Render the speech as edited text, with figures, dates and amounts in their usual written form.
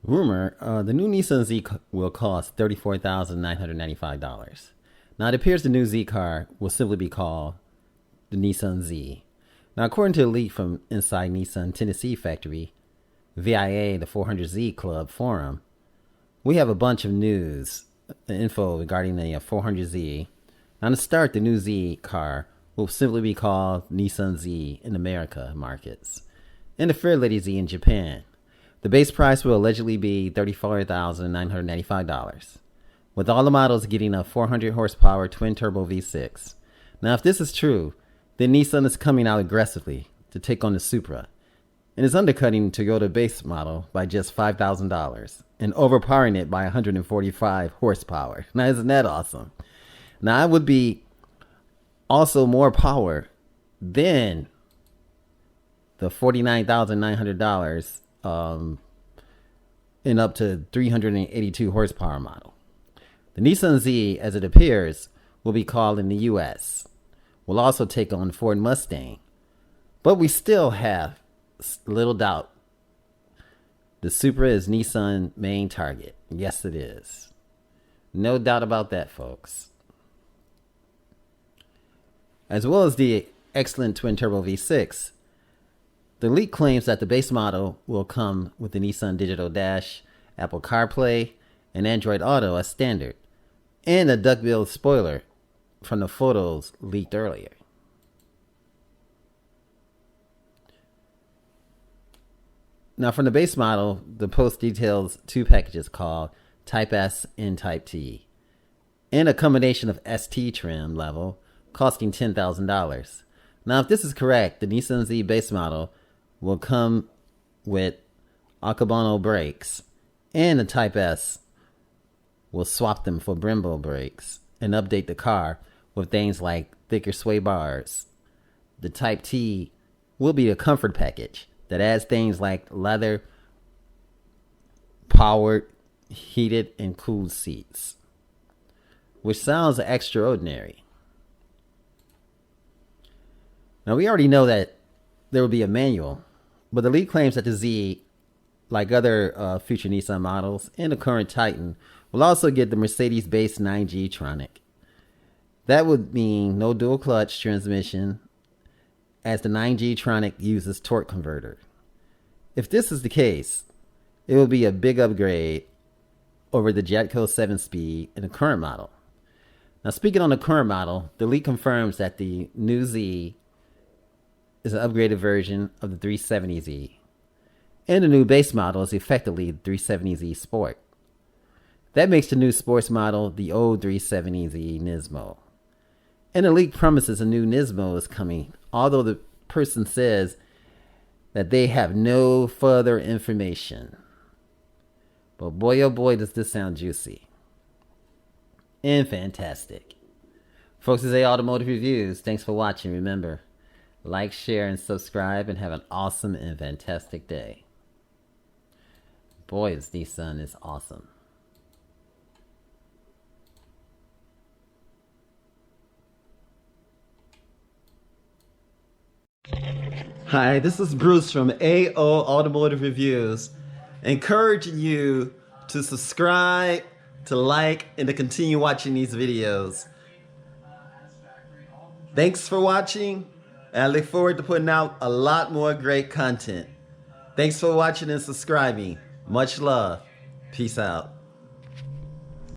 Rumor, the new Nissan Z will cost $34,995. Now, it appears the new Z car will simply be called the Nissan Z. Now, according to a leak from inside Nissan Tennessee factory, VIA, the 400Z Club forum, we have a bunch of news info regarding the 400Z. Now, to start, the new Z car will simply be called Nissan Z in America markets and the Fairlady Z in Japan. The base price will allegedly be $34,995, with all the models getting a 400 horsepower twin-turbo V6. Now, if this is true, then Nissan is coming out aggressively to take on the Supra and is undercutting Toyota base model by just $5,000 and overpowering it by 145 horsepower. Now, isn't that awesome? Now, it would be also more power than the $49,900 and up to 382 horsepower model. The Nissan Z, as it appears, will be called in the US. Will also take on Ford Mustang. But we still have little doubt. The Supra is Nissan's main target. Yes, it is. No doubt about that, folks. As well as the excellent twin-turbo V6, the leak claims that the base model will come with the Nissan Digital Dash, Apple CarPlay, and Android Auto as standard, and a duckbill spoiler from the photos leaked earlier. Now, from the base model, the post details two packages called Type S and Type T, and a combination of ST trim level costing $10,000. Now, if this is correct, the Nissan Z base model will come with Akabano brakes, and the Type S will swap them for Brembo brakes and update the car with things like thicker sway bars. The Type T will be a comfort package that adds things like leather, powered, heated, and cooled seats, which sounds extraordinary. Now, we already know that there will be a manual, but the leak claims that the Z, like other future Nissan models and the current Titan, will also get the Mercedes-based 9G Tronic. That would mean no dual clutch transmission, as the 9G Tronic uses torque converter. If this is the case, it will be a big upgrade over the Jetco 7-speed in the current model. Now, speaking on the current model, the leak confirms that the new Z is an upgraded version of the 370Z, and the new base model is effectively the 370Z Sport. That makes the new sports model the old 370Z Nismo. And the leak promises a new Nismo is coming, although the person says that they have no further information. But boy, oh boy, does this sound juicy and fantastic. Folks, this is Automotive Reviews. Thanks for watching. Remember, like, share, and subscribe, and have an awesome and fantastic day. Boy, this Nissan is awesome. Hi, this is Bruce from AO Automotive Reviews, encouraging you to subscribe, to like, and to continue watching these videos. Thanks for watching. And I look forward to putting out a lot more great content. Thanks for watching and subscribing. Much love. Peace out.